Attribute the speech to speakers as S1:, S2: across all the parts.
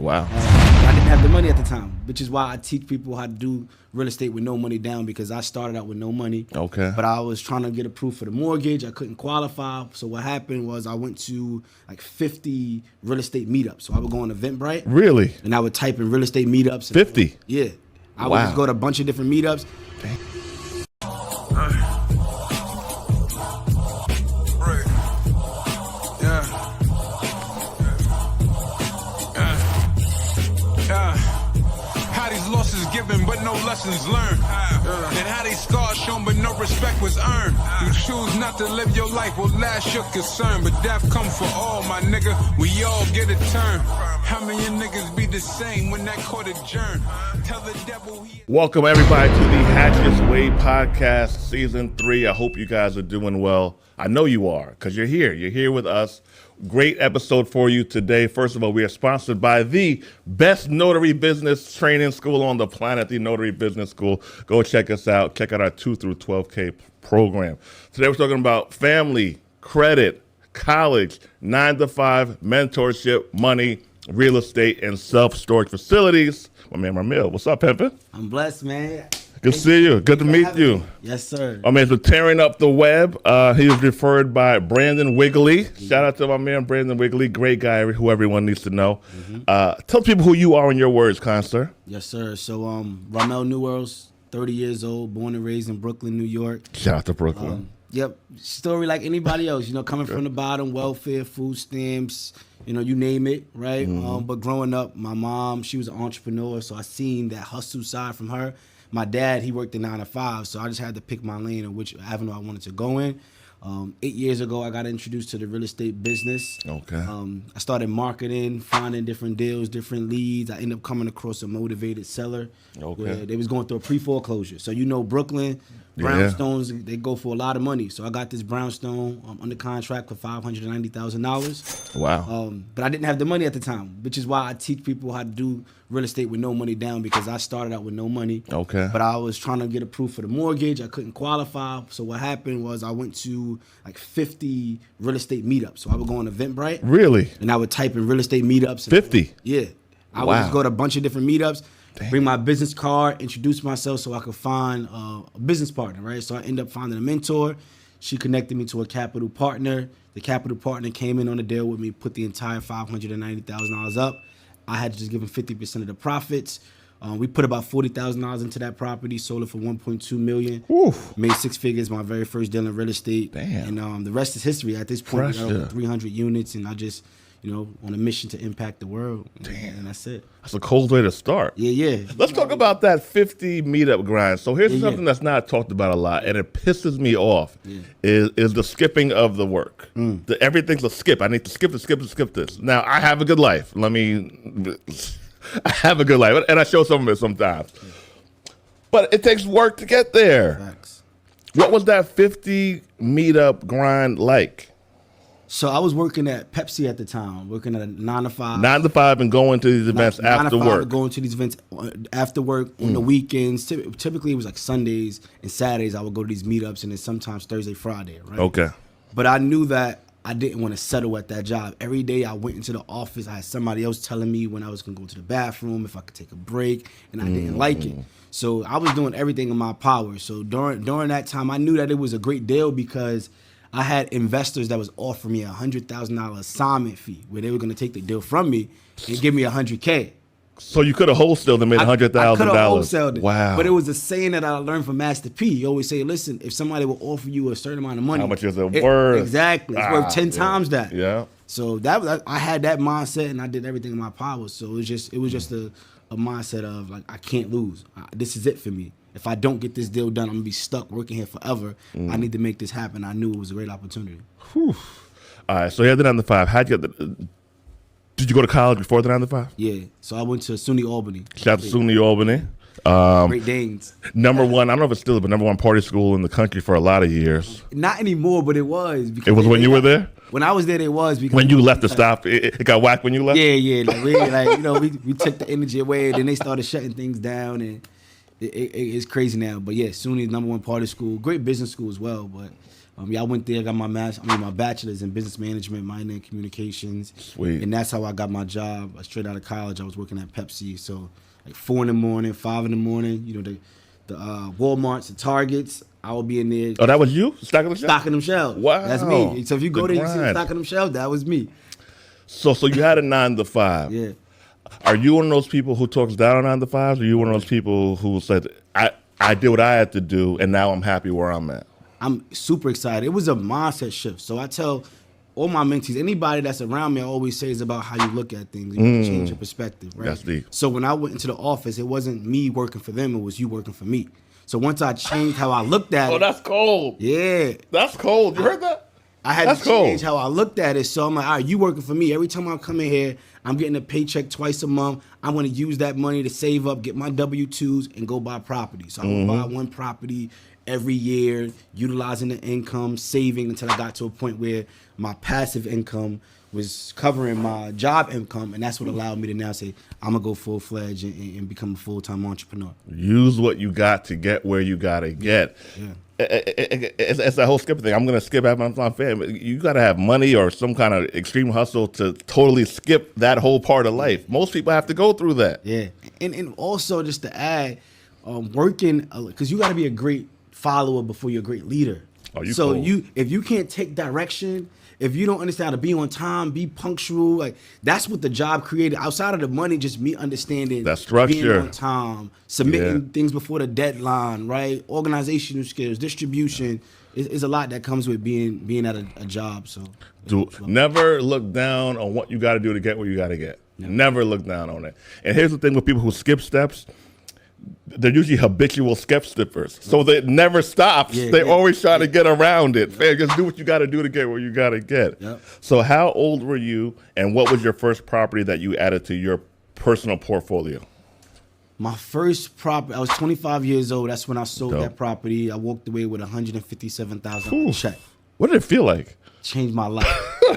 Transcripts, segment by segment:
S1: Wow.
S2: I didn't have the money at the time, which is why I teach people how to do real estate with no money down, because I started out with no money.
S1: Okay.
S2: But I was trying to get approved for the mortgage. I couldn't qualify. So what happened was I went to like 50 real estate meetups. So I would go on Eventbrite.
S1: Really?
S2: And I would type in real estate meetups.
S1: 50?
S2: Yeah. I would just go to a bunch of different meetups.
S1: Dang.
S3: Given but no lessons learned, and how they scars shown but no respect was earned. You choose not to live your life, well that's your concern, but death come for all, my nigga, we all get a turn. How many niggas be the same when that court adjourned? Tell the devil he...
S1: Welcome everybody to the Hatchett's Way podcast season 3. I hope you guys are doing well. I know you are, because you're here with us. Great episode for you today. First of all, we are sponsored by the best notary business training school on the planet, the Notary Business School. Go check us out. Check out our 2 through 12K program. Today we're talking about family, credit, college, 9 to 5, mentorship, money, real estate, and self-storage facilities. My man Ramil, what's up, Pimpin'?
S2: I'm blessed, man.
S1: Good to see you. Good to meet you.
S2: Yes, sir.
S1: My man's been tearing up the web. He was referred by Brandon Wigley. Shout out to my man, Brandon Wigley. Great guy who everyone needs to know. Tell people who you are in your words, kind sir.
S2: Yes, sir. So, Ramel Newworlds, 30 years old, born and raised in Brooklyn, New York.
S1: Shout out to Brooklyn.
S2: Yep. Story like anybody else, coming from the bottom, welfare, food stamps, you name it, right? But growing up, my mom, she was an entrepreneur, so I seen that hustle side from her. My dad, he worked in 9 to 5, so I just had to pick my lane of which avenue I wanted to go in. 8 years ago, I got introduced to the real estate business.
S1: Okay.
S2: I started marketing, finding different deals, different leads. I ended up coming across a motivated seller.
S1: Okay.
S2: Where they was going through a pre-foreclosure. So Brooklyn, brownstones, they go for a lot of money. So I got this brownstone under contract for $590,000.
S1: Wow.
S2: But I didn't have the money at the time, which is why I teach people how to do real estate with no money down, because I started out with no money.
S1: Okay.
S2: But I was trying to get approved for the mortgage. I couldn't qualify. So what happened was I went to like 50 real estate meetups. So I would go on Eventbrite.
S1: Really?
S2: And I would type in real estate meetups.
S1: 50?
S2: Yeah. I would just go to a bunch of different meetups, bring my business card, introduce myself so I could find a business partner, right? So I ended up finding a mentor. She connected me to a capital partner. The capital partner came in on the deal with me, put the entire $590,000 up. I had to just give him 50% of the profits. We put about $40,000 into that property, sold it for $1.2 million.
S1: Oof.
S2: Made 6 figures, my very first deal in real estate.
S1: Damn.
S2: And the rest is history. At this point, we got over 300 units, and I just, on a mission to impact the world.
S1: Damn.
S2: And that's it.
S1: That's a cold way to start.
S2: Yeah.
S1: Let's talk about that 50 meetup grind. So here's something that's not talked about a lot, and it pisses me off, is the skipping of the work. Everything's a skip. I need to skip this. Now, I have a good life. I have a good life, and I show some of it sometimes. But it takes work to get there.
S2: Facts.
S1: What was that 50 meetup grind like?
S2: So I was working at Pepsi at the time, working at a 9 to 5.
S1: 9 to 5 and going to these events after work.
S2: Going to these events after work on the weekends. Typically, it was like Sundays and Saturdays. I would go to these meetups, and then sometimes Thursday, Friday, right?
S1: Okay.
S2: But I knew that I didn't want to settle at that job. Every day I went into the office, I had somebody else telling me when I was going to go to the bathroom, if I could take a break, and I didn't like it. So I was doing everything in my power. So during that time, I knew that it was a great deal because I had investors that was offering me a $100,000 assignment fee where they were going to take the deal from me and give me $100K.
S1: So you could have wholesaled and made $100,000.
S2: I could have wholesaled it.
S1: Wow.
S2: But it was a saying that I learned from Master P. He always say, listen, if somebody will offer you a certain amount of money.
S1: How much is it worth?
S2: Exactly. It's worth 10 times that.
S1: Yeah.
S2: So I had that mindset, and I did everything in my power. So it was just a mindset of like, I can't lose. This is it for me. If I don't get this deal done, I'm going to be stuck working here forever. I need to make this happen. I knew it was a great opportunity.
S1: Whew. All right. So you had the 9 to 5. How'd you get Did you go to college before the 9 to 5?
S2: Yeah. So I went to SUNY Albany.
S1: Shout out to SUNY Albany.
S2: Great Danes.
S1: Number one, I don't know if it's still, but number one party school in the country for a lot of years.
S2: Not anymore, but it was.
S1: It was when you were there?
S2: When I was there, it was. Because
S1: when you left the stop, it got whacked when you left?
S2: Yeah. We took the energy away, then they started shutting things down, and it's crazy now. But yeah, SUNY is number one party school. Great business school as well, but I went there, got my bachelor's in business management, minor in communications.
S1: Sweet.
S2: And that's how I got my job. Straight out of college, I was working at Pepsi. So like 4 in the morning, 5 in the morning, the Walmarts, the Targets, I would be in there.
S1: Oh, that was you? Stocking them shelves?
S2: Stocking them shelves.
S1: Wow.
S2: That's me. So if you go there, you see
S1: grind.
S2: stocking them shelves, that was me.
S1: So you had a 9 to 5.
S2: Yeah.
S1: Are you one of those people who talks down on 9 to 5s, or are you one of those people who said, I did what I had to do, and now I'm happy where I'm at?
S2: I'm super excited. It was a mindset shift. So I tell all my mentees, anybody that's around me, I always say is about how you look at things. You can change your perspective, right?
S1: That's deep.
S2: So when I went into the office, it wasn't me working for them, it was you working for me. So once I changed how I looked at it.
S1: Oh, that's cold.
S2: Yeah.
S1: That's cold. You heard that?
S2: I had
S1: That's
S2: to change
S1: cold.
S2: how I looked at it. So I'm like, all right, you working for me. Every time I come in here, I'm getting a paycheck twice a month. I'm going to use that money to save up, get my W-2s, and go buy property. So I would buy one property every year, utilizing the income, saving until I got to a point where my passive income was covering my job income, and that's what allowed me to now say, I'm going to go full-fledged and become a full-time entrepreneur.
S1: Use what you got to get where you got to get.
S2: Yeah.
S1: It's that whole skip thing. I'm going to skip after I'm family. You got to have money or some kind of extreme hustle to totally skip that whole part of life. Most people have to go through that.
S2: Yeah. And also just to add, working, because you got to be a great follower before you're a great leader.
S1: Oh, you
S2: so
S1: cool.
S2: if you can't take direction, if you don't understand how to be on time, be punctual, like that's what the job created. Outside of the money, just me understanding
S1: That structure.
S2: being on time, submitting
S1: Yeah.
S2: things before the deadline, right? Organizational skills, distribution. Is a lot that comes with being at a job. So
S1: Never look down on what you got to do to get where you got to get. Never look down on it. And here's the thing with people who skip steps. They're usually habitual skip skippers. So it never stops.
S2: Yeah,
S1: They're
S2: yeah,
S1: always trying to get around it. Man, just do what you got to do to get where you got to get.
S2: Yep.
S1: So how old were you, and what was your first property that you added to your personal portfolio?
S2: My first property, I was 25 years old. That's when I sold
S1: Dope.
S2: that property. I walked away with $157,000 check.
S1: What did it feel like?
S2: Changed my life.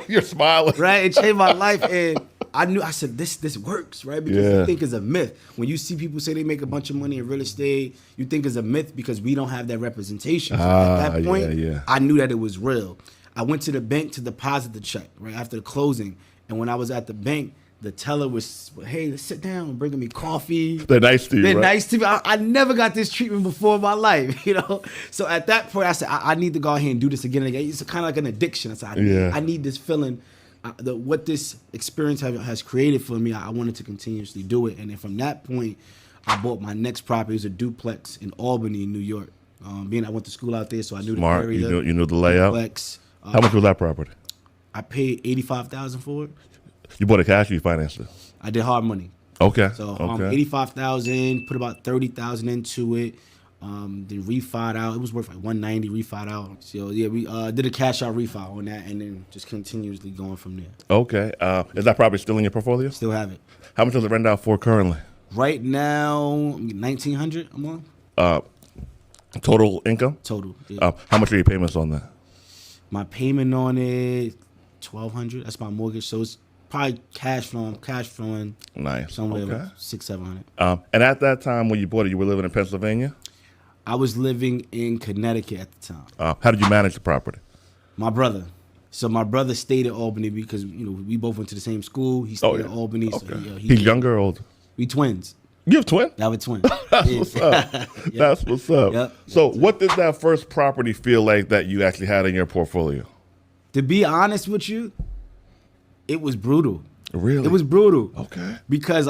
S1: You're smiling.
S2: Right? It changed my life. And I said, this works, right? Because
S1: Yeah.
S2: you think it's a myth. When you see people say they make a bunch of money in real estate, you think it's a myth because we don't have that representation. So at that point,
S1: yeah.
S2: I knew that it was real. I went to the bank to deposit the check, right, after the closing. And when I was at the bank, the teller was, hey, let's sit down, bringing me coffee.
S1: They're nice to you,
S2: They're
S1: right?
S2: nice to me. I never got this treatment before in my life, you know? So at that point, I said, I need to go ahead and do this again and again. It's kind of like an addiction. I said, I need this feeling. What this experience has created for me, I wanted to continuously do it. And then from that point, I bought my next property. It was a duplex in Albany, New York. Being I went to school out there, so I knew
S1: Smart.
S2: the area.
S1: You knew the layout.
S2: Duplex.
S1: How much was that property?
S2: I paid $85,000 for it.
S1: You bought it cash or you financed it?
S2: I did hard money.
S1: Okay.
S2: So
S1: okay.
S2: $85,000, put about $30,000 into it. Then refied out. It was worth like $190 refied out. So yeah, we did a cash out refi on that, and then just continuously going from there.
S1: Okay. Is that property still in your portfolio?
S2: Still have it.
S1: How much does it rent out for currently?
S2: Right now, $1,900 a month
S1: Total income?
S2: total. Yeah.
S1: How much are your payments on that?
S2: My payment on it, $1,200. That's my mortgage. So it's probably cash flowing
S1: Nice.
S2: somewhere
S1: Okay.
S2: like $600-700.
S1: And at that time when you bought it, you were living in Pennsylvania?
S2: I was living in Connecticut at the time.
S1: How did you manage the property?
S2: My brother. So my brother stayed in Albany because we both went to the same school. He stayed in Albany.
S1: Okay.
S2: So
S1: He's younger or older?
S2: We twins.
S1: You have twins?
S2: I have a twin.
S1: That's what's up. That's what's up.
S2: Yep.
S1: So what did that first property feel like that you actually had in your portfolio?
S2: To be honest with you, it was brutal.
S1: Really?
S2: It was brutal.
S1: Okay.
S2: Because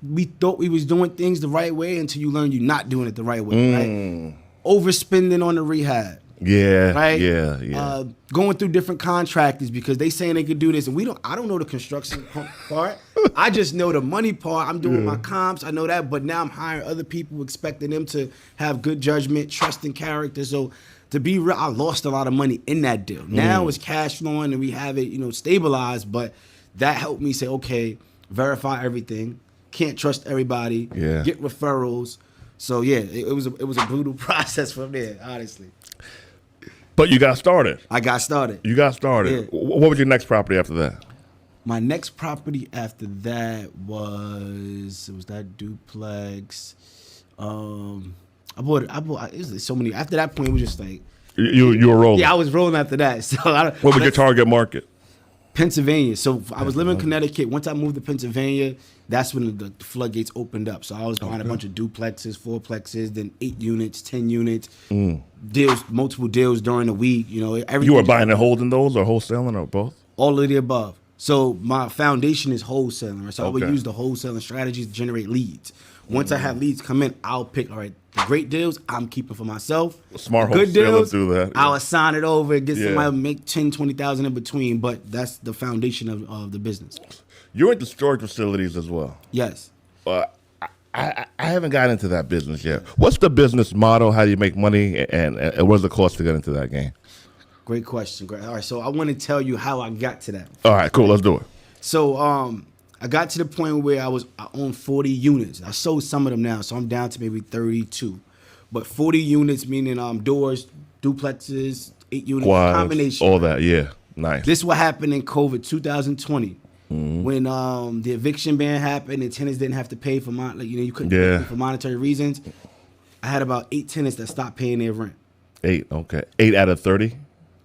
S2: we thought we was doing things the right way until you learn you're not doing it the right way. Right? Overspending on the rehab.
S1: Yeah.
S2: Right?
S1: Yeah.
S2: Going through different contractors because they saying they could do this, and I don't know the construction part. I just know the money part. I'm doing my comps. I know that, but now I'm hiring other people, expecting them to have good judgment, trust, and character. So to be real, I lost a lot of money in that deal. Now it's cash flowing and we have it, stabilized. But that helped me say, okay, verify everything. Can't trust everybody.
S1: Yeah.
S2: Get referrals. So yeah, it was a brutal process from there, honestly.
S1: But you got started.
S2: I got started.
S1: You got started.
S2: Yeah.
S1: What was your next property after that?
S2: My next property after that was that duplex. I bought it was so many. After that point, it was just like
S1: You were rolling.
S2: Yeah, I was rolling after that. So
S1: What was your target market?
S2: Pennsylvania. So I was living in Connecticut. Once I moved to Pennsylvania, that's when the floodgates opened up. So I was buying a bunch of duplexes, fourplexes, then 8 units, 10 units, deals, multiple deals during the week. You know, everything.
S1: You were buying and holding those, or wholesaling, or both?
S2: All of the above. So my foundation is wholesaling. Right? So I would
S1: Okay.
S2: use the wholesaling strategies to generate leads. Once I have leads come in, I'll pick, all right, the great deals I'm keeping for myself.
S1: Smart
S2: Good
S1: wholesalers
S2: deals,
S1: do that,
S2: I'll
S1: yeah.
S2: assign it over, get
S1: Yeah.
S2: somebody make 10, 20,000 in between. But that's the foundation of the business.
S1: You're into storage facilities as well.
S2: Yes.
S1: I haven't got into that business yet. What's the business model? How do you make money? And what's the cost to get into that game?
S2: Great question. Great. All right. So I want to tell you how I got to that.
S1: All right, cool. Let's do it.
S2: So I got to the point where I owned 40 units. I sold some of them now, so I'm down to maybe 32. But 40 units, meaning doors, duplexes, 8 units,
S1: Quads,
S2: combination.
S1: all that. Yeah, nice.
S2: This what happened in COVID 2020. When the eviction ban happened and tenants didn't have to pay for you couldn't pay for monetary reasons. I had about 8 tenants that stopped paying their rent.
S1: 8, okay. 8 out of 30?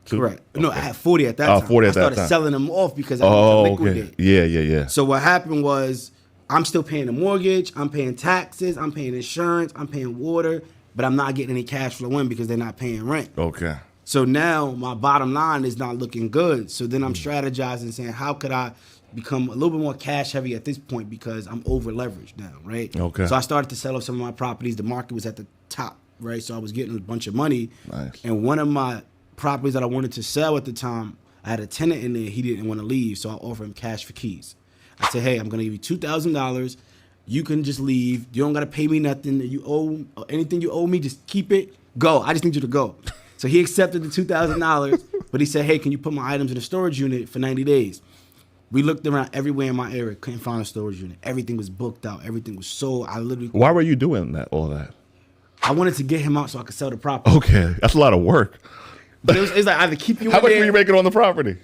S2: Correct. No, I had 40 at that time.
S1: 40 at that
S2: I started
S1: time.
S2: selling them off because I wanted to liquidate.
S1: Okay. Yeah.
S2: So what happened was I'm still paying the mortgage, I'm paying taxes, I'm paying insurance, I'm paying water, but I'm not getting any cash flow in because they're not paying rent.
S1: Okay.
S2: So now my bottom line is not looking good. So then I'm strategizing, saying, how could I become a little bit more cash heavy at this point because I'm over leveraged now, right?
S1: Okay.
S2: So I started to sell off some of my properties. The market was at the top, right? So I was getting a bunch of money.
S1: Nice.
S2: And one of my properties that I wanted to sell at the time, I had a tenant in there. He didn't want to leave, so I offered him cash for keys. I said, hey, I'm going to give you $2,000. You can just leave. You don't got to pay me nothing. You owe anything you owe me, just keep it. Go. I just need you to go. So he accepted the $2,000, but he said, hey, can you put my items in a storage unit for 90 days? We looked around everywhere in my area, couldn't find a storage unit. Everything was booked out. Everything was sold.
S1: Why were you doing all that?
S2: I wanted to get him out so I could sell the property.
S1: Okay, that's a lot of work.
S2: But it's like either keep you
S1: How
S2: in
S1: much
S2: there.
S1: were you making on the property?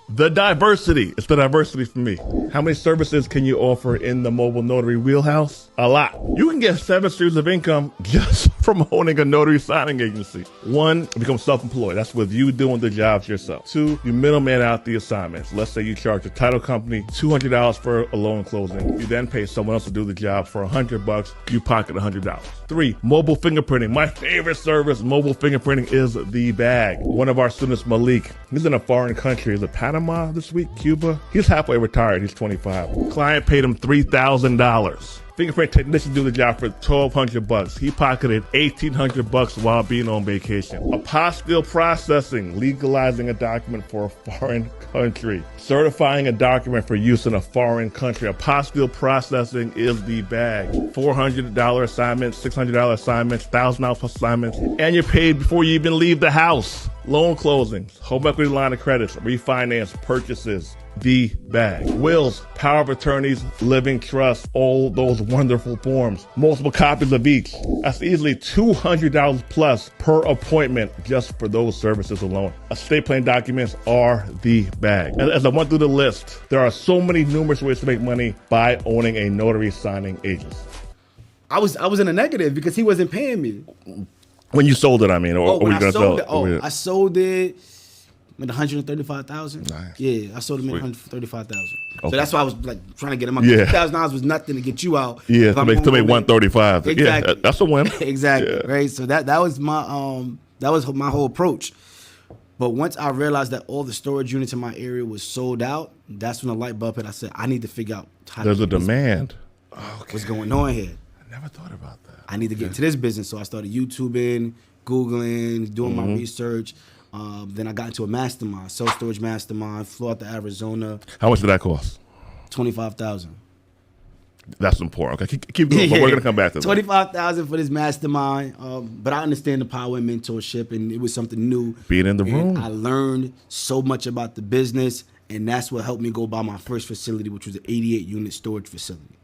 S1: The diversity. It's the diversity for me. How many services can you offer in the mobile notary wheelhouse? A lot. You can get 7 streams of income just from owning a notary signing agency. 1, become self-employed. That's with you doing the jobs yourself. 2, you middleman out the assignments. Let's say you charge a title company $200 for a loan closing. You then pay someone else to do the job for $100. You pocket $100. 3, mobile fingerprinting. My favorite service, mobile fingerprinting, is the bag. One of our students, Malik, he's in a foreign country. Is it Panama this week? Cuba? He's halfway retired. He's 25. Client paid him $3,000. Fingerprint technician do the job for $1,200. He pocketed $1,800 while being on vacation. Apostille processing, legalizing a document for a foreign country. Certifying a document for use in a foreign country. Apostille processing is the bag. $400 assignments, $600 assignments, $1,000 assignments, and you're paid before you even leave the house. Loan closings, home equity line of credits, refinance, purchases. The bag. Wills, power of attorneys, living trust, all those wonderful forms. Multiple copies of each. That's easily $200 plus per appointment just for those services alone. Estate plan documents are the bag. As I went through the list, there are so many numerous ways to make money by owning a notary signing agency.
S2: I was in a negative because he wasn't paying me.
S1: When you sold it, I mean, or were
S2: when
S1: you
S2: I
S1: gonna
S2: sold
S1: sell
S2: it,
S1: it?
S2: I sold it with
S1: Nice.
S2: $135,000. Yeah, I sold it at $135,000.
S1: Okay.
S2: So that's why I was like trying to get him out.
S1: Yeah.
S2: $2,000 was nothing to get you out.
S1: Yeah,
S2: If
S1: to
S2: I'm
S1: make
S2: gonna go
S1: 135.
S2: Exactly.
S1: Yeah, that's a win.
S2: Exactly.
S1: Yeah.
S2: Right. So that was my whole approach. But once I realized that all the storage units in my area was sold out, that's when the light bulb hit. I said, I need to figure out how
S1: There's
S2: to
S1: a
S2: do this.
S1: demand.
S2: What's going on here?
S1: I never thought about that.
S2: I need to get into this business. So I started YouTubing, Googling, doing my research. Then I got into a mastermind, self-storage mastermind, flew out to Arizona,
S1: How much did that cost?
S2: $25,000.
S1: That's important. Okay, keep going. But we're gonna come back to that.
S2: $25,000 for this mastermind. But I understand the power in mentorship, and it was something new.
S1: Being in the
S2: And
S1: room.
S2: I learned so much about the business, and that's what helped me go buy my first facility, which was an 88-unit storage facility.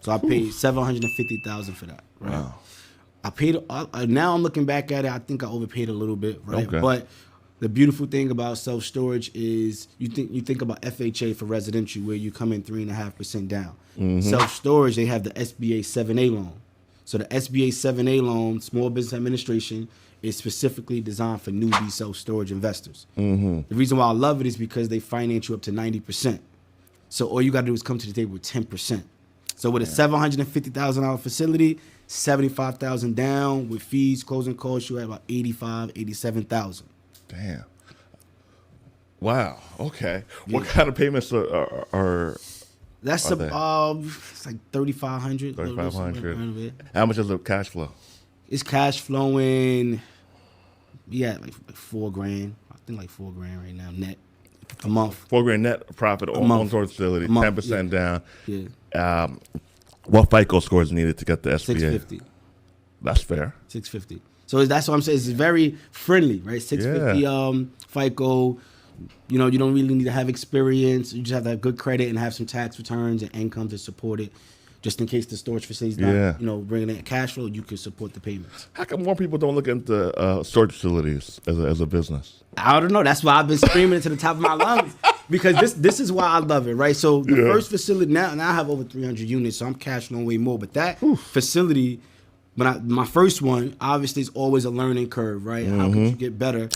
S2: So I paid $750,000 for that. Right?
S1: Wow.
S2: I paid. Now I'm looking back at it. I think I overpaid a little bit, right?
S1: Okay.
S2: But the beautiful thing about self storage is you think about FHA for residential, where you come in 3.5% down. Self storage, they have the SBA 7A loan. So the SBA 7A loan, Small Business Administration, is specifically designed for newbie self-storage investors. The reason why I love it is because they finance you up to 90%. So all you got to do is come to the table with 10%. So with a $750,000 facility, $75,000 down with fees, closing costs, you at about $85,000, $87,000.
S1: Damn. Wow. Okay. What kind of payments are
S2: That's
S1: Are they?
S2: it's like $3,500.
S1: $3,500? How much is the cash flow?
S2: It's cash flowing. Yeah, like $4,000. I think like $4,000 right now net a month.
S1: $4,000 net profit on storage facility, 10% down.
S2: Yeah.
S1: What FICO score is needed to get the SBA?
S2: 650.
S1: That's fair.
S2: 650. So that's what I'm saying. It's very friendly, right? 650 FICO. You know, you don't really need to have experience. You just have to have good credit and have some tax returns and income to support it. Just in case the storage facility's not, bringing in cash flow, you can support the payments.
S1: How come more people don't look into storage facilities as a business?
S2: I don't know. That's why I've been screaming it to the top of my lungs. Because this is why I love it, right? So the first facility, now I have over 300 units, so I'm cash flowing way more. But that facility, my first one, obviously it's always a learning curve, right? How could you get better?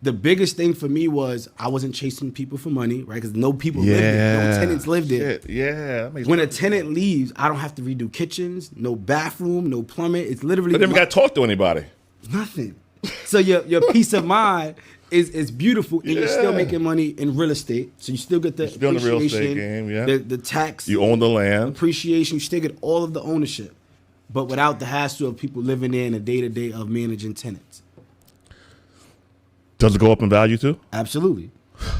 S2: The biggest thing for me was I wasn't chasing people for money, right? Because no people lived there. No tenants lived there.
S1: Yeah.
S2: When a tenant leaves, I don't have to redo kitchens, no bathroom, no plumbing. It's literally
S1: But never got to talk to anybody.
S2: nothing. So your peace of mind is beautiful, and you're still making money in real estate. So you still get the
S1: Still in the real estate
S2: appreciation,
S1: game,
S2: the tax,
S1: You own the land.
S2: appreciation. You still get all of the ownership, but without the hassle of people living there in a day-to-day of managing tenants.
S1: Does it go up in value too?
S2: Absolutely.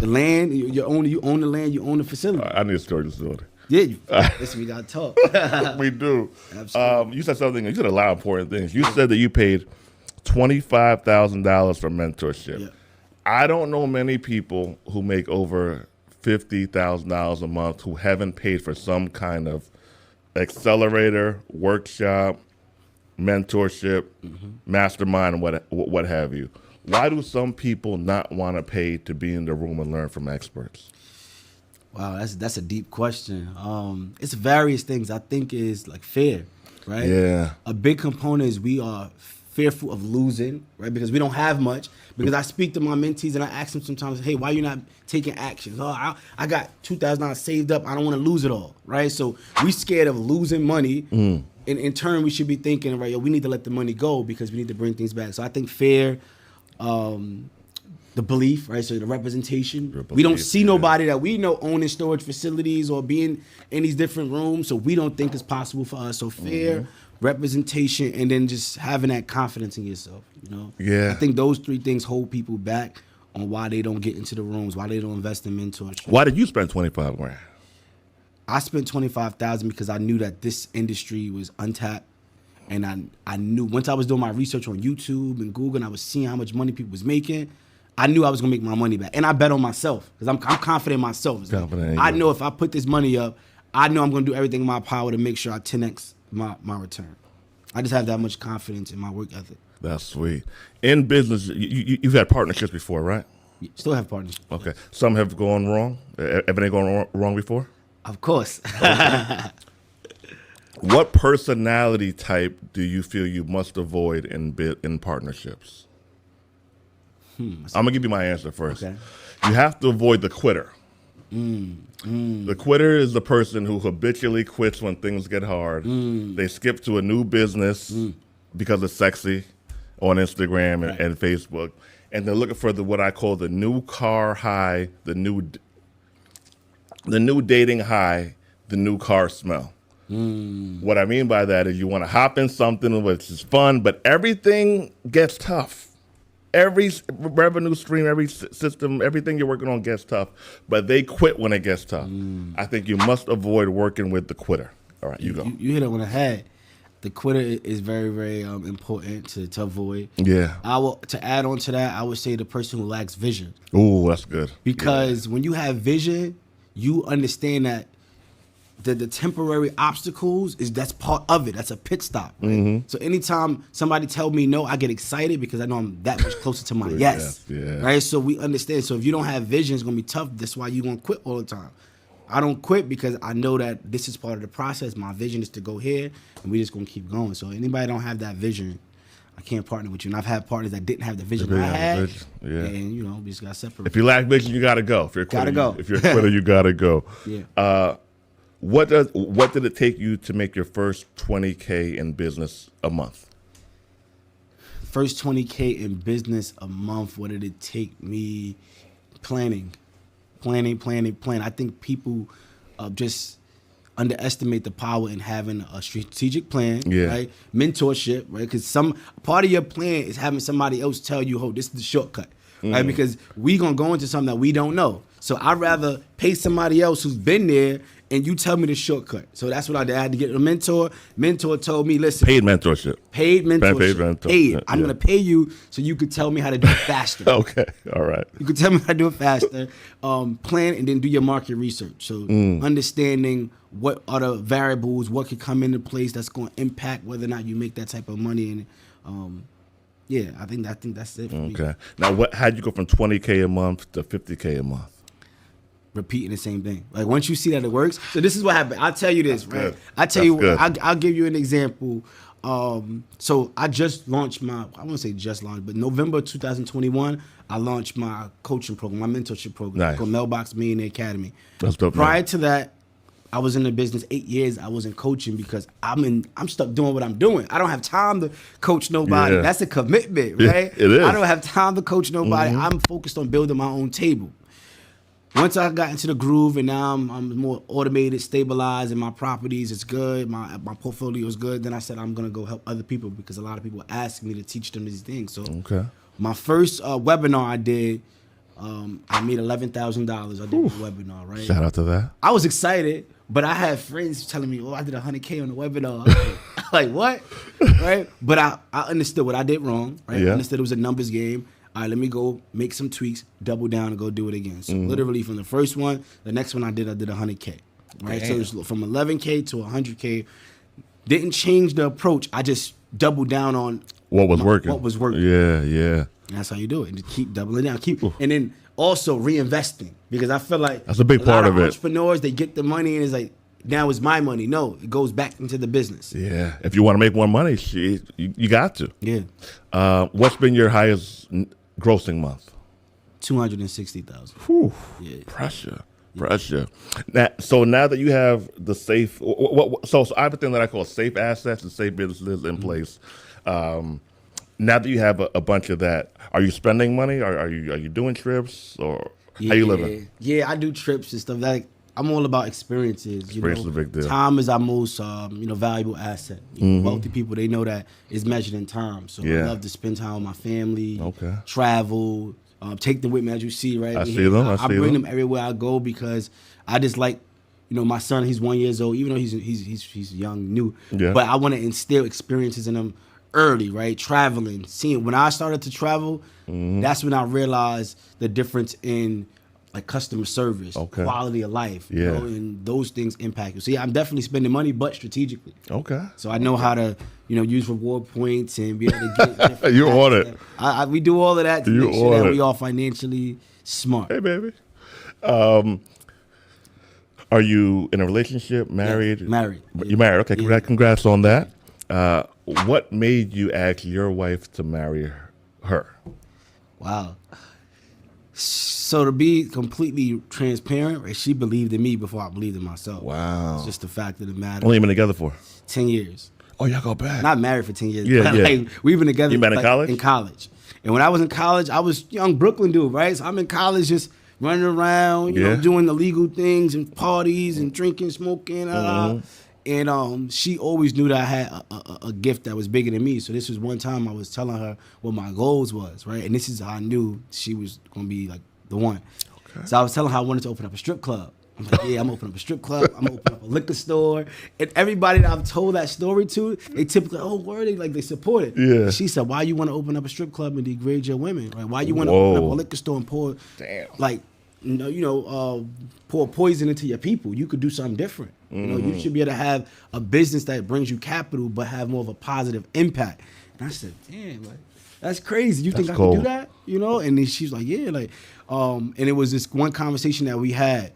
S2: The land, you own the land, you own the facility.
S1: I need a storage facility.
S2: Yeah, listen, we got to talk.
S1: We do.
S2: Absolutely.
S1: You said something. You said a lot of important things. You said that you paid $25,000 for mentorship.
S2: Yeah.
S1: I don't know many people who make over $50,000 a month who haven't paid for some kind of accelerator, workshop, mentorship, mastermind, what have you. Why do some people not want to pay to be in the room and learn from experts?
S2: Wow, that's a deep question. It's various things. I think is like fear, right?
S1: Yeah.
S2: A big component is we are fearful of losing, right? Because we don't have much. Because I speak to my mentees and I ask them sometimes, hey, why are you not taking action? Oh, I got $2,000 saved up. I don't want to lose it all, right? So we scared of losing money. In turn, we should be thinking, right, we need to let the money go because we need to bring things back. So I think fear, the belief, right? So the representation. We don't see nobody that we know owning storage facilities or being in these different rooms, so we don't think it's possible for us. So fear, representation, and then just having that confidence in yourself, you know?
S1: Yeah.
S2: I think those three things hold people back on why they don't get into the rooms, why they don't invest in mentorship.
S1: Why did you spend $25,000?
S2: I spent $25,000 because I knew that this industry was untapped. And I knew once I was doing my research on YouTube and Google and I was seeing how much money people was making, I knew I was gonna make my money back. And I bet on myself because I'm confident in myself. It's like, I know if I put this money up, I know I'm gonna do everything in my power to make sure I 10x my return. I just have that much confidence in my work ethic.
S1: That's sweet. In business, you've had partnerships before, right?
S2: Still have partners.
S1: Okay. Some have gone wrong. Everything gone wrong before?
S2: Of course.
S1: What personality type do you feel you must avoid in partnerships? I'm gonna give you my answer first.
S2: Okay.
S1: You have to avoid the quitter. The quitter is the person who habitually quits when things get hard. They skip to a new business because it's sexy on Instagram and Facebook, and they're looking for what I call the new car high, the new dating high, the new car smell. What I mean by that is you want to hop in something which is fun, but everything gets tough. Every revenue stream, every system, everything you're working on gets tough, but they quit when it gets tough. I think you must avoid working with the quitter. All right, you go.
S2: You hit it on the head. The quitter is very, very important to avoid.
S1: Yeah.
S2: To add on to that, I would say the person who lacks vision.
S1: Ooh, that's good.
S2: Because when you have vision, you understand that the temporary obstacles that's part of it. That's a pit stop. Right? So anytime somebody tell me no, I get excited because I know I'm that much closer to my yes.
S1: Yeah.
S2: Right. So we understand. So if you don't have vision, it's gonna be tough. That's why you're gonna quit all the time. I don't quit because I know that this is part of the process. My vision is to go here, and we just gonna keep going. So anybody don't have that vision, I can't partner with you. And I've had partners that didn't have the vision I had. And, we just got separated.
S1: If you lack vision, you got to go. If you're a quitter, if you're a quitter, you got to go.
S2: Yeah.
S1: What did it take you to make your first $20K in business a month?
S2: First $20K in business a month. What did it take me? Planning. I think people just underestimate the power in having a strategic plan, right? Mentorship, right? Because some part of your plan is having somebody else tell you, "Oh, this is the shortcut," right? Because we gonna go into something that we don't know. So I'd rather pay somebody else who's been there and you tell me the shortcut. So that's what I did. I had to get a mentor. Mentor told me, listen.
S1: Paid mentorship.
S2: Paid mentorship.
S1: Paid mentor.
S2: Paid. I'm going to pay you so you could tell me how to do it faster.
S1: Okay. All right.
S2: You could tell me how to do it faster. Plan and then do your market research. So understanding what are the variables, what could come into place that's going to impact whether or not you make that type of money. And I think that's it for me.
S1: Okay. Now, how'd you go from $20K a month to $50K a month?
S2: Repeating the same thing. Like once you see that it works. So this is what happened. I'll tell you this, right?
S1: Good.
S2: I tell you, I'll give you an example. So I just launched I won't say just launched, but November 2021, I launched my coaching program, my mentorship program called Mailbox Millionaire Academy.
S1: That's dope.
S2: Prior to that, I was in the business 8 years. I wasn't coaching because I'm stuck doing what I'm doing. I don't have time to coach nobody. That's a commitment, right?
S1: It is.
S2: I don't have time to coach nobody. I'm focused on building my own table. Once I got into the groove and now I'm more automated, stabilized, and my properties is good, my portfolio is good, then I said I'm going to go help other people because a lot of people ask me to teach them these things. So my first webinar I did, I made $11,000. I did the webinar, right?
S1: Shout out to that.
S2: I was excited, but I had friends telling me, I did $100K on the webinar. I was like, what? Right? But I understood what I did wrong, right? I understood it was a numbers game. All right, let me go make some tweaks, double down, and go do it again. So literally from the first one, the next one I did $100K, right? Damn. So it was from 11K to 100K. Didn't change the approach. I just doubled down on
S1: what was working. Yeah.
S2: And that's how you do it. And just keep doubling down, and then also reinvesting because I feel like
S1: that's a big part of it.
S2: Entrepreneurs, they get the money and it's like, now it's my money. No, it goes back into the business. Yeah.
S1: If you want to make more money, you got to.
S2: Yeah.
S1: What's been your highest grossing month?
S2: 260,000.
S1: Whew. Yeah. Pressure. Now that you have the safe, so I have a thing that I call safe assets and safe businesses in place. Now that you have a bunch of that, are you spending money? Are you doing trips or how you living?
S2: Yeah, I do trips and stuff. Like I'm all about experiences.
S1: Experience is a big deal.
S2: Time is our most valuable asset. Wealthy people, they know that it's measured in time. So I love to spend time with my family. Travel. Take them with me, as you see, right?
S1: I see them.
S2: I bring them everywhere I go because I just like, my son. He's 1 year old, even though he's young, new. Yeah. But I want to instill experiences in him early, right? Traveling, seeing. When I started to travel, that's when I realized the difference in like customer service, quality of life, and those things impact you. So I'm definitely spending money, but strategically. So I know how to, use reward points and be able to get.
S1: You on it?
S2: We do all of that to make sure that we are financially smart.
S1: Hey, baby. Are you in a relationship? Married?
S2: Yeah, married.
S1: You're married. Okay. Yeah. Congrats on that. What made you ask your wife to marry her?
S2: Wow. So to be completely transparent, right, she believed in me before I believed in myself.
S1: Wow.
S2: It's just the fact of the matter.
S1: How long you been together for?
S2: 10 years.
S1: Oh, y'all go back.
S2: Not married for 10 years.
S1: Yeah,
S2: but like, we've been together.
S1: You met in college?
S2: In college. And when I was in college, I was young Brooklyn dude, right? So I'm in college just running around, you know, doing illegal things and parties and drinking, smoking. And she always knew that I had a gift that was bigger than me. So this was one time I was telling her what my goals was, right? And this is how I knew she was going to be like the one. Okay. So I was telling her I wanted to open up a strip club. I'm like, yeah, I'm opening up a strip club. I'm opening up a liquor store. And everybody that I've told that story to, they typically, word, they support it.
S1: Yeah.
S2: She said, why you want to open up a strip club and degrade your women? Right? Why you want to open up a liquor store and pour, pour poison into your people? You could do something different. You know, you should be able to have a business that brings you capital, but have more of a positive impact. And I said, damn, like, that's crazy. You think I could do that? You know? And then she's like, yeah, like, and it was this one conversation that we had.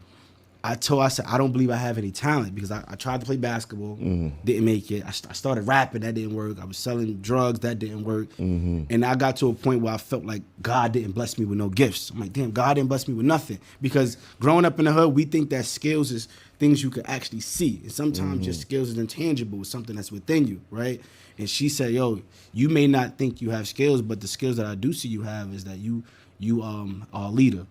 S2: I said, I don't believe I have any talent because I tried to play basketball, didn't make it. I started rapping, that didn't work. I was selling drugs, that didn't work. And I got to a point where I felt like God didn't bless me with no gifts. I'm like, damn, God didn't bless me with nothing. Because growing up in the hood, we think that skills is things you can actually see. And sometimes your skills is intangible, it's something that's within you, right? And she said, yo, you may not think you have skills, but the skills that I do see you have is that you are a leader.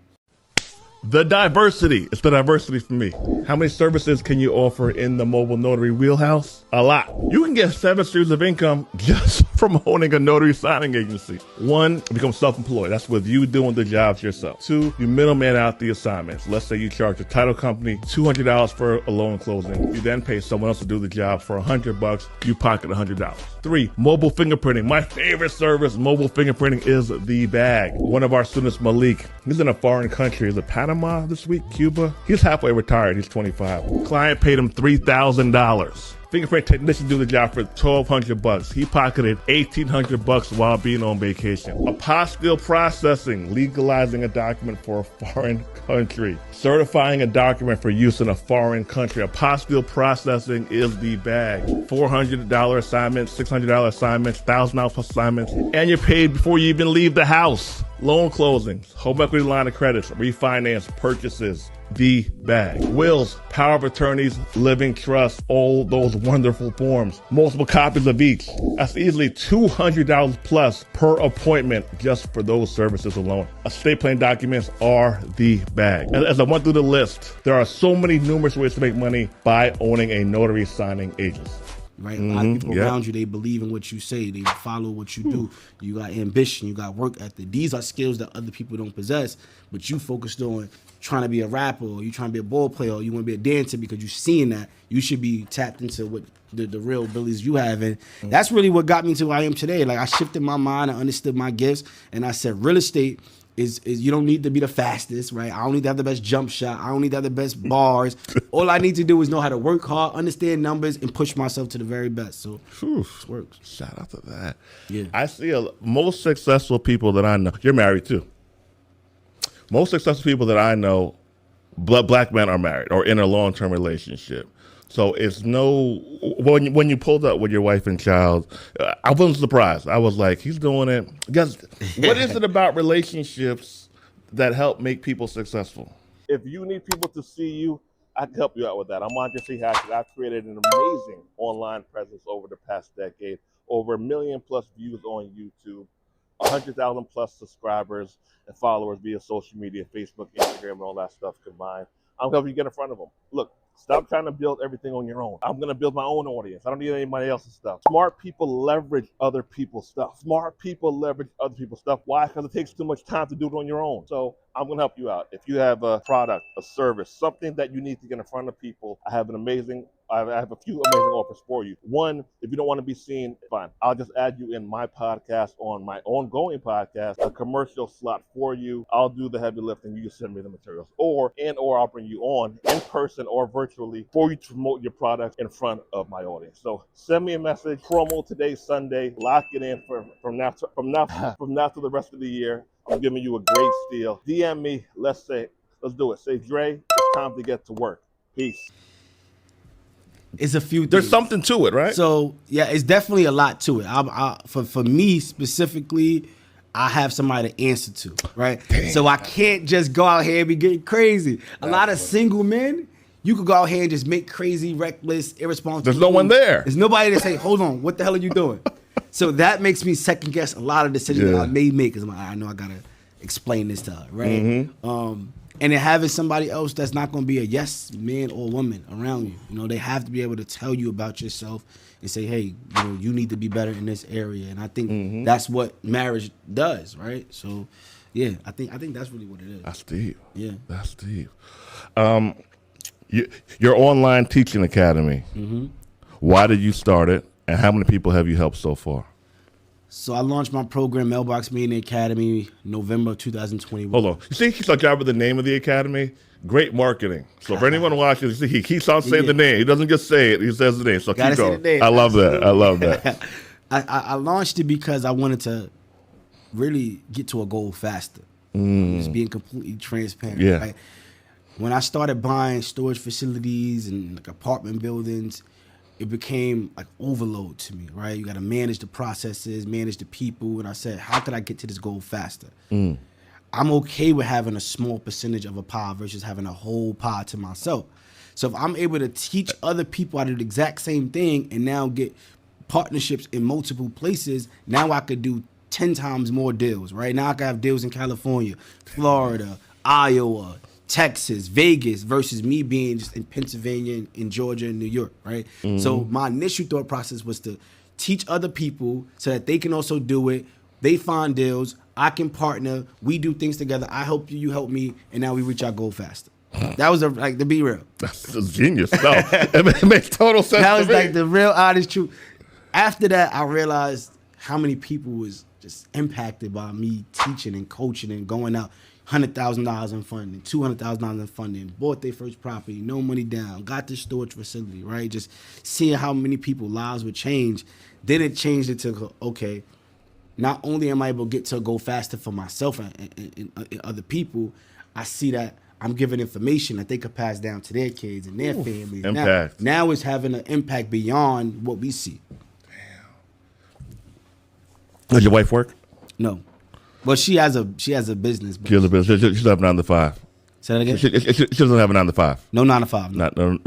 S1: The diversity. It's the diversity for me. How many services can you offer in the mobile notary wheelhouse? A lot. You can get 7 streams of income just from owning a notary signing agency. 1, become self-employed. That's with you doing the jobs yourself. 2, you middleman out the assignments. Let's say you charge a title company $200 for a loan closing. You then pay someone else to do the job for $100. You pocket $100. 3, mobile fingerprinting. My favorite service, mobile fingerprinting, is the bag. One of our students, Malik, he's in a foreign country. Is it Panama this week? Cuba? He's halfway retired. He's 25. Client paid him $3,000. Fingerprint technician do the job for $1,200. He pocketed $1,800 while being on vacation. Apostille processing, legalizing a document for a foreign country. Certifying a document for use in a foreign country. Apostille processing is the bag. $400 assignments, $600 assignments, $1,000 assignments, and you're paid before you even leave the house. Loan closings, home equity line of credits, refinance, purchases. The bag. Wills, power of attorneys, living trust, all those wonderful forms. Multiple copies of each. That's easily $200 plus per appointment just for those services alone. Estate plan documents are the bag. As I went through the list, there are so many numerous ways to make money by owning a notary signing agency.
S2: Right, a lot of people around you, they believe in what you say, they follow what you do. You got ambition, you got work ethic. These are skills that other people don't possess, but you focused on trying to be a rapper, or you trying to be a ball player, or you want to be a dancer because you're seeing that. You should be tapped into what the real abilities you have, and that's really what got me to where I am today. Like, I shifted my mind, I understood my gifts, and I said, real estate is you don't need to be the fastest, right? I don't need to have the best jump shot. I don't need to have the best bars. All I need to do is know how to work hard, understand numbers, and push myself to the very best. So it works.
S1: Shout out to that.
S2: Yeah.
S1: I see most successful people that I know. You're married too. Most successful people that I know, black men, are married or in a long-term relationship. So it's when you pulled up with your wife and child, I wasn't surprised. I was like, he's doing it. Because what is it about relationships that help make people successful? If you need people to see you, I can help you out with that. I'm Andre C. Hatchett. I've created an amazing online presence over the past decade, over 1 million plus views on YouTube, 100,000 plus subscribers and followers via social media, Facebook, Instagram, and all that stuff combined. I'm helping you get in front of them. Look, stop trying to build everything on your own. I'm going to build my own audience. I don't need anybody else's stuff. Smart people leverage other people's stuff. Smart people leverage other people's stuff. Why? Because it takes too much time to do it on your own. So I'm going to help you out. If you have a product, a service, something that you need to get in front of people, I have a few amazing offers for you. One, if you don't want to be seen, fine. I'll just add you in my podcast on my ongoing podcast, a commercial slot for you. I'll do the heavy lifting. You just send me the materials. Or I'll bring you on in person or virtually for you to promote your product in front of my audience. So send me a message. Promo today, Sunday. Lock it in from now to the rest of the year. I'm giving you a great steal. DM me. Let's do it. Say, Dre, it's time to get to work. Peace.
S2: It's a few things.
S1: There's something to it, right?
S2: So yeah, it's definitely a lot to it. For me specifically, I have somebody to answer to, right? Damn. So I can't just go out here and be getting crazy. A lot of single men, you could go out here and just make crazy, reckless, irresponsible.
S1: There's no one there.
S2: There's nobody to say, hold on, what the hell are you doing? So that makes me second guess a lot of decisions that I may make, because I know I gotta explain this to her, right? Mm-hmm. And then having somebody else that's not going to be a yes man or woman around you. You know, they have to be able to tell you about yourself and say, hey, you need to be better in this area. And I think that's what marriage does, right? So, yeah, I think that's really what it is.
S1: That's deep.
S2: Yeah.
S1: That's deep. Your online teaching academy, why did you start it, and how many people have you helped so far?
S2: So I launched my program, Mailbox Meeting Academy, November 2021.
S1: Hold on. You see, he started out with the name of the academy. Great marketing. So for anyone watching, see, he keeps on saying the name. He doesn't just say it. He says the name. So keep going. I love that. I love that.
S2: I launched it because I wanted to really get to a goal faster. Just being completely transparent.
S1: Yeah.
S2: Right? when I started buying storage facilities and like apartment buildings, it became like overload to me, right? You got to manage the processes, manage the people. And I said, how could I get to this goal faster? I'm okay with having a small percentage of a pie versus having a whole pie to myself. So if I'm able to teach other people how to do the exact same thing and now get partnerships in multiple places, now I could do 10 times more deals, right? Now I can have deals in California, Florida, Iowa, Texas, Vegas, versus me being just in Pennsylvania, in Georgia, and New York, right? So my initial thought process was to teach other people so that they can also do it. They find deals, I can partner, we do things together, I help you, you help me, and now we reach our goal faster. That was to be real.
S1: That's genius. No, it makes total sense.
S2: That was
S1: to me.
S2: like the real honest truth. After that, I realized how many people was just impacted by me teaching and coaching and going out. $100,000 in funding, $200,000 in funding, bought their first property, no money down, got this storage facility, right? Just seeing how many people's lives would change. Then it changed it to, okay, not only am I able to get to go faster for myself and other people, I see that I'm giving information that they could pass down to their kids and their families.
S1: Impact.
S2: Now it's having an impact beyond what we see.
S1: Does your wife work?
S2: No. Well, she has a business. But
S1: She has a business. She doesn't have 9 to 5.
S2: say that again?
S1: She doesn't have a 9 to 5.
S2: No 9 to 5. No,
S1: No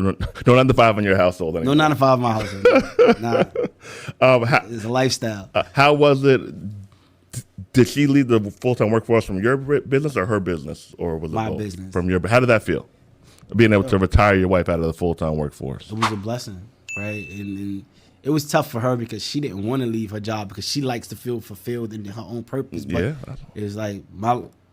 S1: 9 to 5 in your household. Anymore.
S2: no 9 to 5 in my household. Nah, it's a lifestyle.
S1: How was it? Did she leave the full-time workforce from your business or her business, or was it
S2: My
S1: both?
S2: business.
S1: From your? How did that feel? Being able to retire your wife out of the full-time workforce.
S2: It was a blessing, right? And it was tough for her because she didn't want to leave her job because she likes to feel fulfilled in her own purpose. But
S1: Yeah.
S2: it's like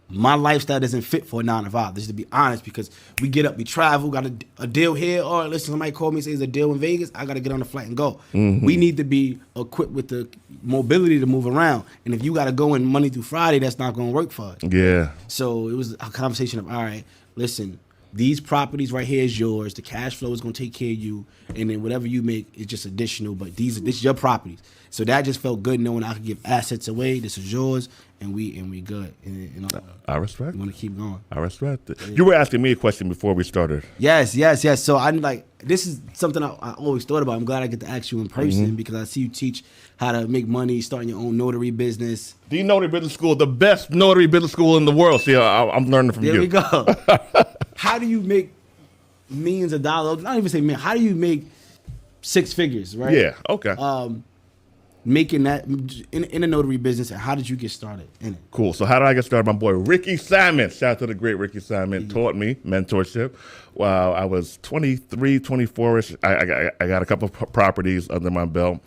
S2: my lifestyle doesn't fit for a 9 to 5. Just to be honest, because we get up, we travel, got a deal here. Or listen, somebody called me and says there's a deal in Vegas. I got to get on the flight and go. We need to be equipped with the mobility to move around. And if you got to go in Monday through Friday, that's not going to work for us.
S1: Yeah.
S2: So it was a conversation of, all right, listen, these properties right here is yours. The cash flow is going to take care of you. And then whatever you make is just additional. But this is your properties. So that just felt good knowing I could give assets away. This is yours. And we good. And
S1: I respect.
S2: we want to keep going.
S1: I respect it. You were asking me a question before we started.
S2: Yes. So I'm like, this is something I always thought about. I'm glad I get to ask you in person because I see you teach how to make money, starting your own notary business.
S1: The Notary Business School, the best notary business school in the world. See, I'm learning from you.
S2: There we go. How do you make millions of dollars? Not even say million. How do you make 6 figures, right?
S1: Yeah. Okay.
S2: Making that in a notary business, and how did you get started in it?
S1: Cool. So how did I get started? My boy Ricky Simon, shout out to the great Ricky Simon, taught me mentorship while I was 23, 24-ish. I got a couple of properties under my belt.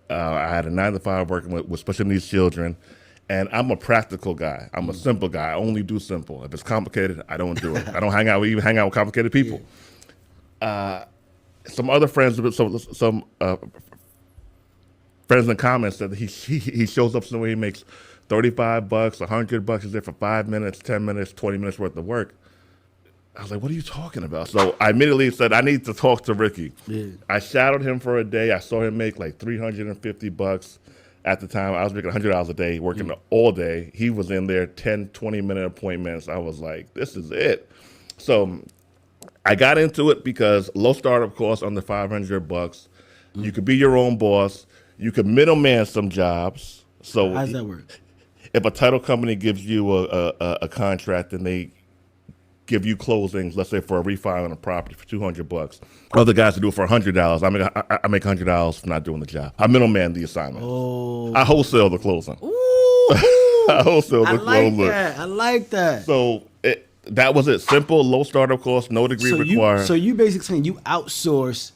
S1: I had a 9 to 5 working with special needs children. And I'm a practical guy. I'm a simple guy. I only do simple. If it's complicated, I don't do it. I don't hang out with complicated people. Some other friends, some friends in comments said that he shows up somewhere, he makes $35, $100. He's there for 5 minutes, 10 minutes, 20 minutes worth of work. I was like, what are you talking about? So I immediately said, I need to talk to Ricky. Yeah. I shadowed him for a day. I saw him make like $350. At the time, I was making $100 a day, working all day. He was in there 10, 20-minute appointments. I was like, this is it. So I got into it because low startup costs under $500. You could be your own boss. You could middleman some jobs. So
S2: how does that work?
S1: If a title company gives you a contract and they give you closings, let's say for a refi on a property for $200. Other guys do it for $100. I make $100 for not doing the job. I middleman the assignment.
S2: Oh,
S1: I wholesale the closing.
S2: Ooh,
S1: I wholesale the closing.
S2: I like that.
S1: So that was it. Simple, low startup cost, no degree required.
S2: So you basically saying you outsource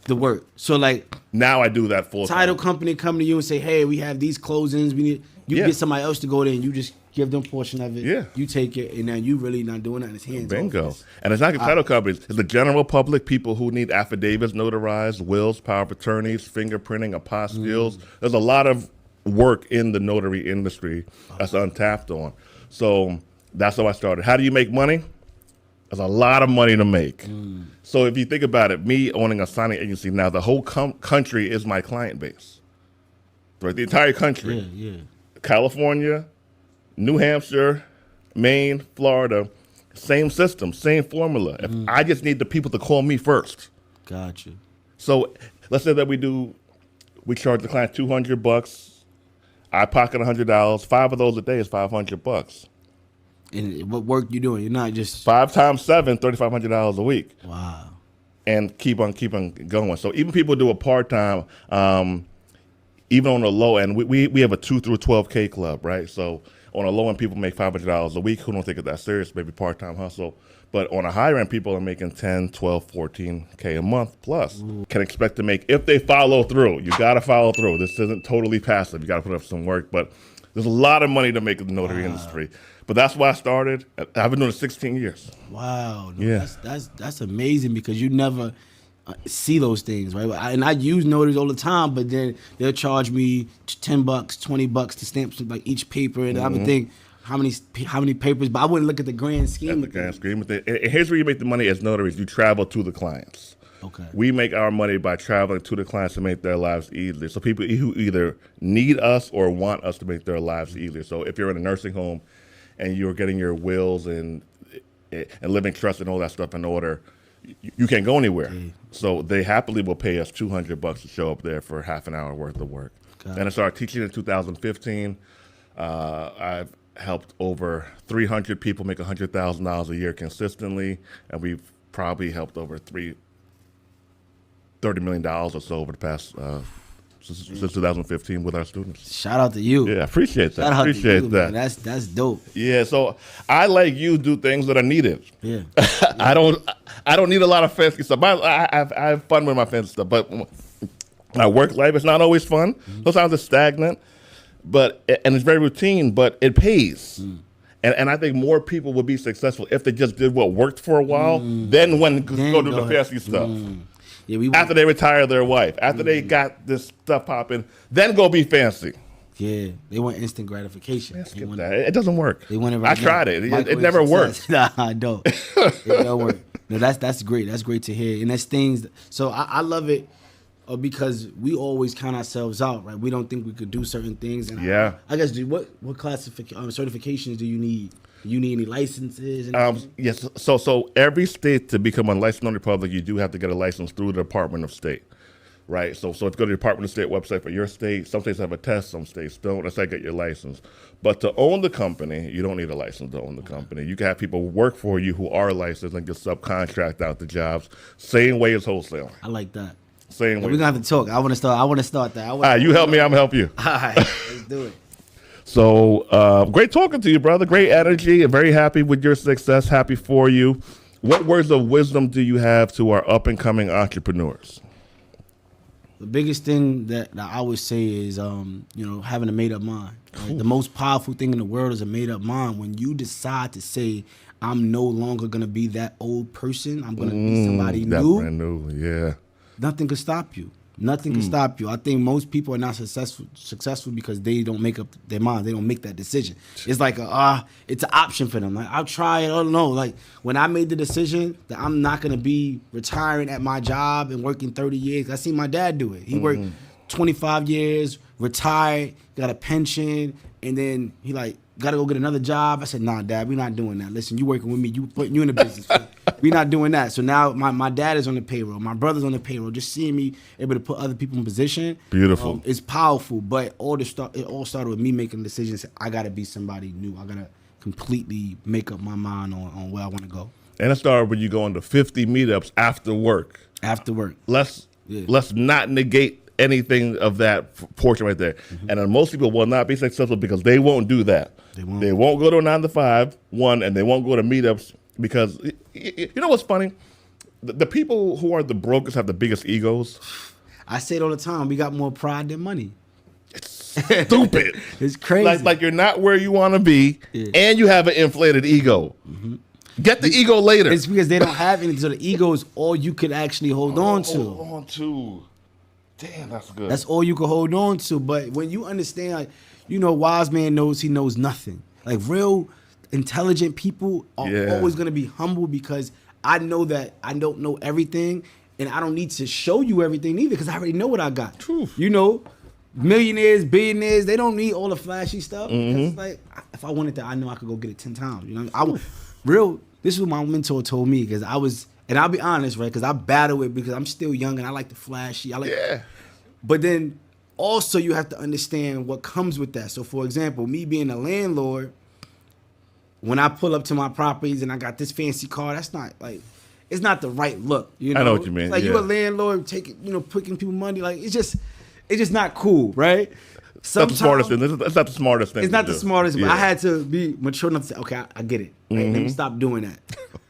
S2: the work. So like
S1: now I do that full
S2: title
S1: time.
S2: company come to you and say, hey, we have these closings. We need you get somebody else to go there and you just give them a portion of it. Yeah. You take it and then you really not doing that in his hands.
S1: Bingo. And it's not title companies. It's the general public, people who need affidavits notarized, wills, power of attorneys, fingerprinting, apostilles. There's a lot of work in the notary industry that's untapped on. So that's how I started. How do you make money? There's a lot of money to make. So if you think about it, me owning a signing agency now, the whole country is my client base. Right? The entire country. Yeah. California, New Hampshire, Maine, Florida, Same system, same formula. If I just need the people to call me first.
S2: Gotcha.
S1: So let's say that we charge the client $200. I pocket $100. 5 of those a day is $500.
S2: And what work you doing? You're not just
S1: 5 times 7, $3,500 a week.
S2: wow.
S1: And keep on going. So even people do a part-time, even on the low end, we have a 2 through 12K club, right? So on a low end, people make $500 a week who don't take it that serious, maybe part-time hustle. But on a higher end, people are making 10, 12, 14K a month plus. Can expect to make, if they follow through. You got to follow through. This isn't totally passive. You got to put up some work. But there's a lot of money to make in the notary industry. But that's why I started. I've been doing it 16 years.
S2: Wow. No,
S1: Yeah.
S2: That's amazing because you never see those things, right? And I use notaries all the time, but then they'll charge me $10, $20 to stamp some, like each paper, and I would think how many papers, but I wouldn't look at the grand scheme.
S1: At the grand scheme. And here's where you make the money as notaries. You travel to the clients.
S2: Okay.
S1: We make our money by traveling to the clients to make their lives easier. So people who either need us or want us to make their lives easier. So if you're in a nursing home and you're getting your wills and living trust and all that stuff in order, you can't go anywhere. So they happily will pay us $200 to show up there for half an hour worth of work. Then I started teaching in 2015. I've helped over 300 people make $100,000 a year consistently, and we've probably helped over $30 million or so over the past since 2015 with our students.
S2: Shout out to you.
S1: Yeah, I appreciate that.
S2: Shout out
S1: Appreciate
S2: to you,
S1: that.
S2: man. That's dope.
S1: Yeah, so I, like you, do things that are needed.
S2: Yeah.
S1: I don't need a lot of fancy stuff. I have fun with my fancy stuff, but my work life is not always fun. Sometimes it's stagnant, and it's very routine, but it pays. And I think more people would be successful if they just did what worked for a while, then go do the fancy stuff.
S2: Yeah,
S1: after they retire their wife, after they got this stuff popping, then go be fancy.
S2: Yeah, they want instant gratification.
S1: Skip that. It doesn't work.
S2: They want it right
S1: I tried
S2: now.
S1: it. It never worked.
S2: Nah, I don't. It don't work. No, that's great. That's great to hear. And that's things. So I love it because we always count ourselves out, right? We don't think we could do certain things. And
S1: Yeah.
S2: I guess what certifications do you need? Do you need any licenses?
S1: Yes. So every state to become a licensed notary public, you do have to get a license through the Department of State. Right, so if you go to the Department of State website for your state, some states have a test, some states don't. That's how you get your license. But to own the company, you don't need a license to own the company. You can have people work for you who are licensed and just subcontract out the jobs. Same way as wholesaling.
S2: I like that.
S1: Same way.
S2: We're gonna have to talk. I want to start that.
S1: All right, you help me, I'm gonna help you.
S2: All right, let's do it.
S1: So great talking to you, brother. Great energy. Very happy with your success. Happy for you. What words of wisdom do you have to our up and coming entrepreneurs?
S2: The biggest thing that I would say is, having a made up mind. Right? The most powerful thing in the world is a made up mind. When you decide to say, I'm no longer going to be that old person, I'm going to be somebody new.
S1: Brand new, yeah.
S2: Nothing can stop you. Nothing can stop you. I think most people are not successful because they don't make up their mind. They don't make that decision. It's like it's an option for them. Like, I'll try it. I don't know. Like, when I made the decision that I'm not gonna be retiring at my job and working 30 years, I seen my dad do it. He worked 25 years, retired, got a pension, and then he gotta go get another job. I said, nah, Dad, we're not doing that. Listen, you working with me, you in the business. We're not doing that. So now my dad is on the payroll, my brother's on the payroll. Just seeing me able to put other people in position,
S1: beautiful.
S2: It's powerful. But it all started with me making decisions. I gotta be somebody new. I gotta completely make up my mind on where I want to go.
S1: And it started when you go into 50 meetups after work.
S2: After work.
S1: Let's not negate anything of that portion right there. And then most people will not be successful because they won't do that. They won't go to a 9-to-5, and they won't go to meetups because, you know what's funny? The people who are the brokers have the biggest egos.
S2: I say it all the time. We got more pride than money.
S1: It's stupid.
S2: It's crazy.
S1: Like you're not where you want to be, and you have an inflated ego. Get the ego later.
S2: It's because they don't have anything. So the ego is all you could actually hold on to.
S1: Hold on to. Damn, that's good.
S2: That's all you can hold on to. But when you understand, wise man knows he knows nothing. Like, real intelligent people are always going to be humble because I know that I don't know everything, and I don't need to show you everything either because I already know what I got.
S1: True.
S2: Millionaires, billionaires, they don't need all the flashy stuff. It's like, if I wanted that, I know I could go get it 10 times. this is what my mentor told me, because and I'll be honest, right? Because I battle it because I'm still young and I like the flashy. But then also you have to understand what comes with that. So for example, me being a landlord, when I pull up to my properties and I got this fancy car, that's not like, it's not the right look. You know?
S1: I know what you mean.
S2: It's like you a landlord taking, picking people money. Like it's just not cool, right?
S1: It's not the smartest thing. It's not the smartest thing.
S2: It's not the smartest, but
S1: Yeah.
S2: I had to be mature enough to say, okay, I get it. Right? Let me stop doing that.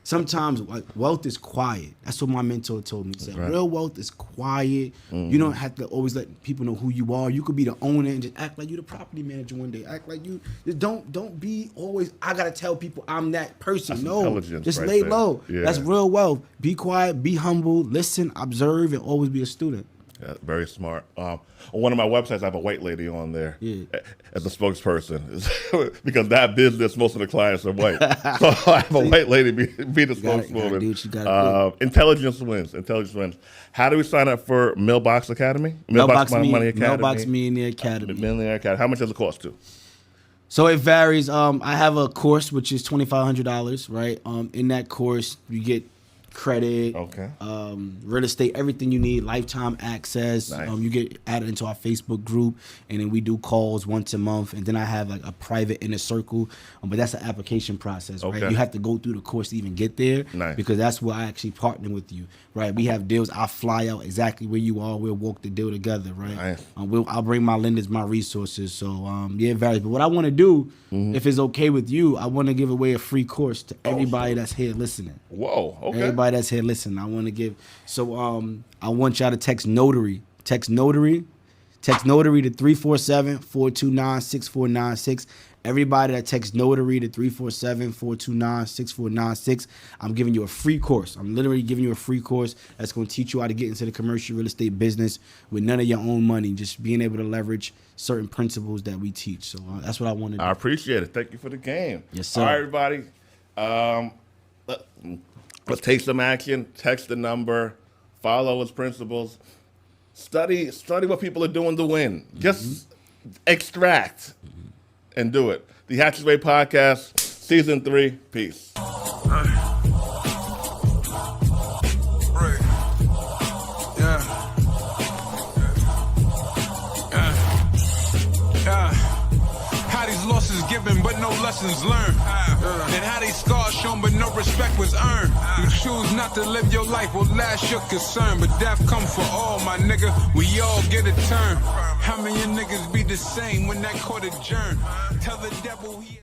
S2: Sometimes like, wealth is quiet. That's what my mentor told me. He said,
S1: right.
S2: real wealth is quiet. You don't have to always let people know who you are. You could be the owner and just act like you're the property manager one day. Act like you just don't be always, I gotta tell people I'm that person.
S1: That's
S2: no,
S1: intelligence
S2: just
S1: right
S2: lay
S1: there.
S2: low.
S1: Yeah.
S2: That's real wealth. Be quiet, be humble, listen, observe, and always be a student.
S1: Yeah, very smart. On one of my websites, I have a white lady on there as a spokesperson because that business, most of the clients are white. So I have a white lady be the spokeswoman.
S2: do what you gotta do.
S1: Intelligence wins. Intelligence wins. How do we sign up for Mailbox Academy?
S2: Mailbox
S1: Money Academy.
S2: Mailbox Millionaire Academy.
S1: Millionaire Academy. How much does it cost to?
S2: So it varies. I have a course which is $2,500, right? In that course, you get credit, real estate, everything you need, lifetime access.
S1: Nice.
S2: You get added into our Facebook group, and then we do calls once a month. And then I have like a private inner circle, but that's an application process, right? You have to go through the course to even get there, because that's where I actually partner with you, right? We have deals. I fly out exactly where you are. We'll walk the deal together, right?
S1: Nice.
S2: I'll bring my lenders, my resources. So it varies. But what I want to do, if it's okay with you, I want to give away a free course to everybody that's here listening.
S1: Whoa, okay.
S2: Everybody that's here listening, I want to give. So I want y'all to text Notary. Text Notary to 347-429-6496. Everybody that texts Notary to 347-429-6496, I'm giving you a free course. I'm literally giving you a free course that's going to teach you how to get into the commercial real estate business with none of your own money, just being able to leverage certain principles that we teach. So that's what I want to do.
S1: I appreciate it. Thank you for the game.
S2: Yes, sir.
S1: All right, everybody. Let's take some action. Text the number. Follow his principles. Study what people are doing to win. Just extract and do it. The Hatchett Way Podcast, Season 3. Peace.
S3: How these losses given, but no lessons learned. And how these scars shown, but no respect was earned. You choose not to live your life, well, that's your concern. But death come for all, my nigga. We all get a turn. How many niggas be the same when that court adjourned? Tell the devil he